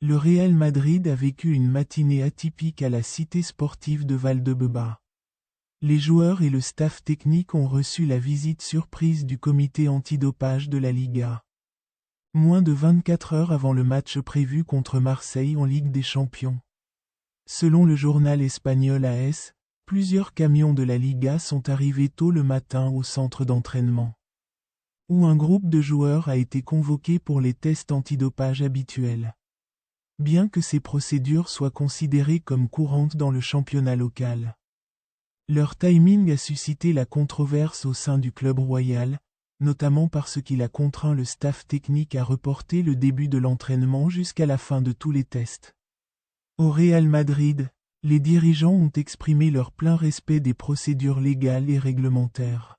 Le Real Madrid a vécu une matinée atypique à la cité sportive de Valdebebas. Les joueurs et le staff technique ont reçu la visite surprise du comité antidopage de la Liga. Moins de 24 heures avant le match prévu contre Marseille en Ligue des Champions. Selon le journal espagnol AS, plusieurs camions de la Liga sont arrivés tôt le matin au centre d'entraînement, où un groupe de joueurs a été convoqué pour les tests antidopage habituels. Bien que ces procédures soient considérées comme courantes dans le championnat local. Leur timing a suscité la controverse au sein du club royal, notamment parce qu'il a contraint le staff technique à reporter le début de l'entraînement jusqu'à la fin de tous les tests. Au Real Madrid, les dirigeants ont exprimé leur plein respect des procédures légales et réglementaires.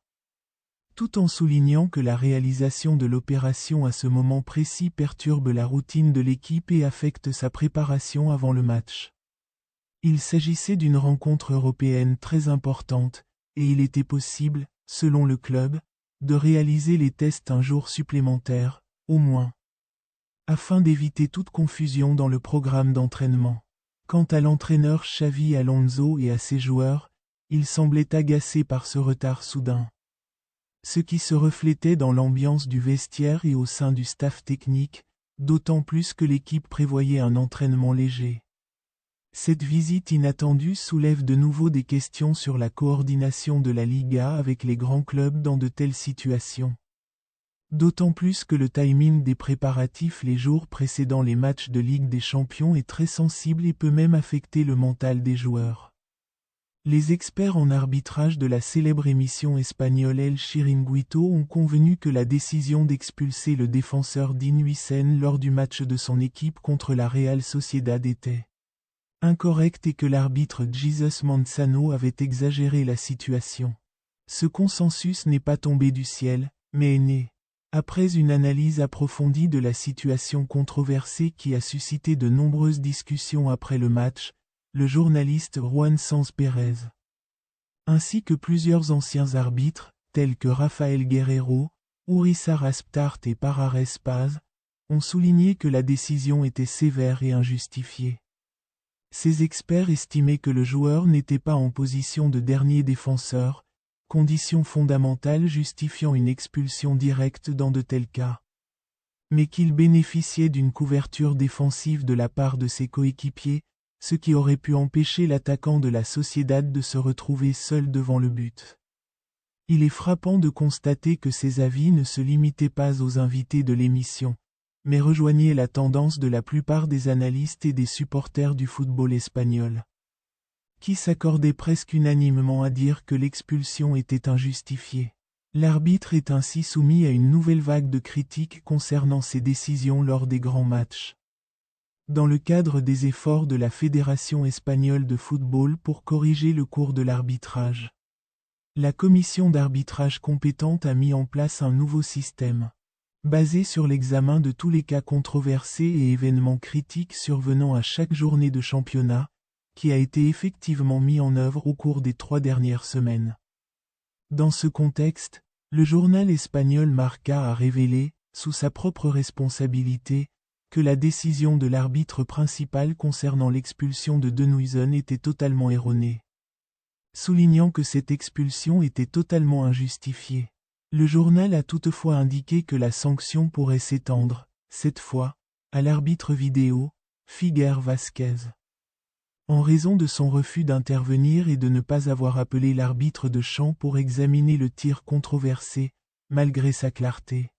Tout en soulignant que la réalisation de l'opération à ce moment précis perturbe la routine de l'équipe et affecte sa préparation avant le match. Il s'agissait d'une rencontre européenne très importante, et il était possible, selon le club, de réaliser les tests un jour supplémentaire, au moins, afin d'éviter toute confusion dans le programme d'entraînement. Quant à l'entraîneur Xavi Alonso et à ses joueurs, ils semblaient agacés par ce retard soudain. Ce qui se reflétait dans l'ambiance du vestiaire et au sein du staff technique, d'autant plus que l'équipe prévoyait un entraînement léger. Cette visite inattendue soulève de nouveau des questions sur la coordination de la Liga avec les grands clubs dans de telles situations. D'autant plus que le timing des préparatifs les jours précédant les matchs de Ligue des Champions est très sensible et peut même affecter le mental des joueurs. Les experts en arbitrage de la célèbre émission espagnole El Chiringuito ont convenu que la décision d'expulser le défenseur Dean Huijsen lors du match de son équipe contre la Real Sociedad était incorrecte et que l'arbitre Jesus Manzano avait exagéré la situation. Ce consensus n'est pas tombé du ciel, mais est né après une analyse approfondie de la situation controversée qui a suscité de nombreuses discussions après le match. Le journaliste Juan Sanz Pérez, ainsi que plusieurs anciens arbitres, tels que Rafael Guerrero, Urizar Asptart et Parares Paz, ont souligné que la décision était sévère et injustifiée. Ces experts estimaient que le joueur n'était pas en position de dernier défenseur, condition fondamentale justifiant une expulsion directe dans de tels cas. Mais qu'il bénéficiait d'une couverture défensive de la part de ses coéquipiers, ce qui aurait pu empêcher l'attaquant de la Sociedad de se retrouver seul devant le but. Il est frappant de constater que ces avis ne se limitaient pas aux invités de l'émission, mais rejoignaient la tendance de la plupart des analystes et des supporters du football espagnol, qui s'accordaient presque unanimement à dire que l'expulsion était injustifiée. L'arbitre est ainsi soumis à une nouvelle vague de critiques concernant ses décisions lors des grands matchs. Dans le cadre des efforts de la Fédération espagnole de football pour corriger le cours de l'arbitrage, la commission d'arbitrage compétente a mis en place un nouveau système, basé sur l'examen de tous les cas controversés et événements critiques survenant à chaque journée de championnat, qui a été effectivement mis en œuvre au cours des 3 dernières semaines. Dans ce contexte, le journal espagnol Marca a révélé, sous sa propre responsabilité, que la décision de l'arbitre principal concernant l'expulsion de Dean Huijsen était totalement erronée, soulignant que cette expulsion était totalement injustifiée. Le journal a toutefois indiqué que la sanction pourrait s'étendre, cette fois, à l'arbitre vidéo, Figuer Vázquez, en raison de son refus d'intervenir et de ne pas avoir appelé l'arbitre de champ pour examiner le tir controversé, malgré sa clarté.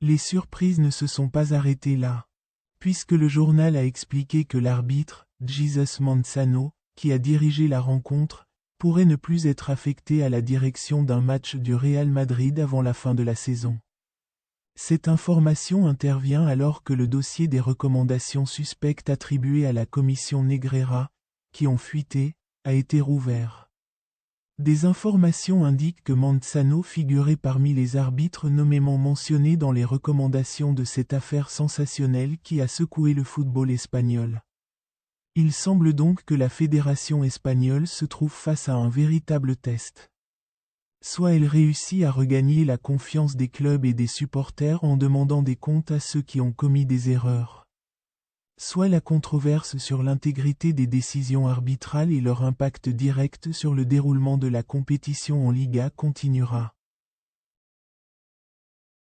Les surprises ne se sont pas arrêtées là, puisque le journal a expliqué que l'arbitre, Jesus Manzano, qui a dirigé la rencontre, pourrait ne plus être affecté à la direction d'un match du Real Madrid avant la fin de la saison. Cette information intervient alors que le dossier des recommandations suspectes attribuées à la commission Negreira, qui ont fuité, a été rouvert. Des informations indiquent que Manzano figurait parmi les arbitres nommément mentionnés dans les recommandations de cette affaire sensationnelle qui a secoué le football espagnol. Il semble donc que la fédération espagnole se trouve face à un véritable test. Soit elle réussit à regagner la confiance des clubs et des supporters en demandant des comptes à ceux qui ont commis des erreurs. soit la controverse sur l'intégrité des décisions arbitrales et leur impact direct sur le déroulement de la compétition en Liga continuera.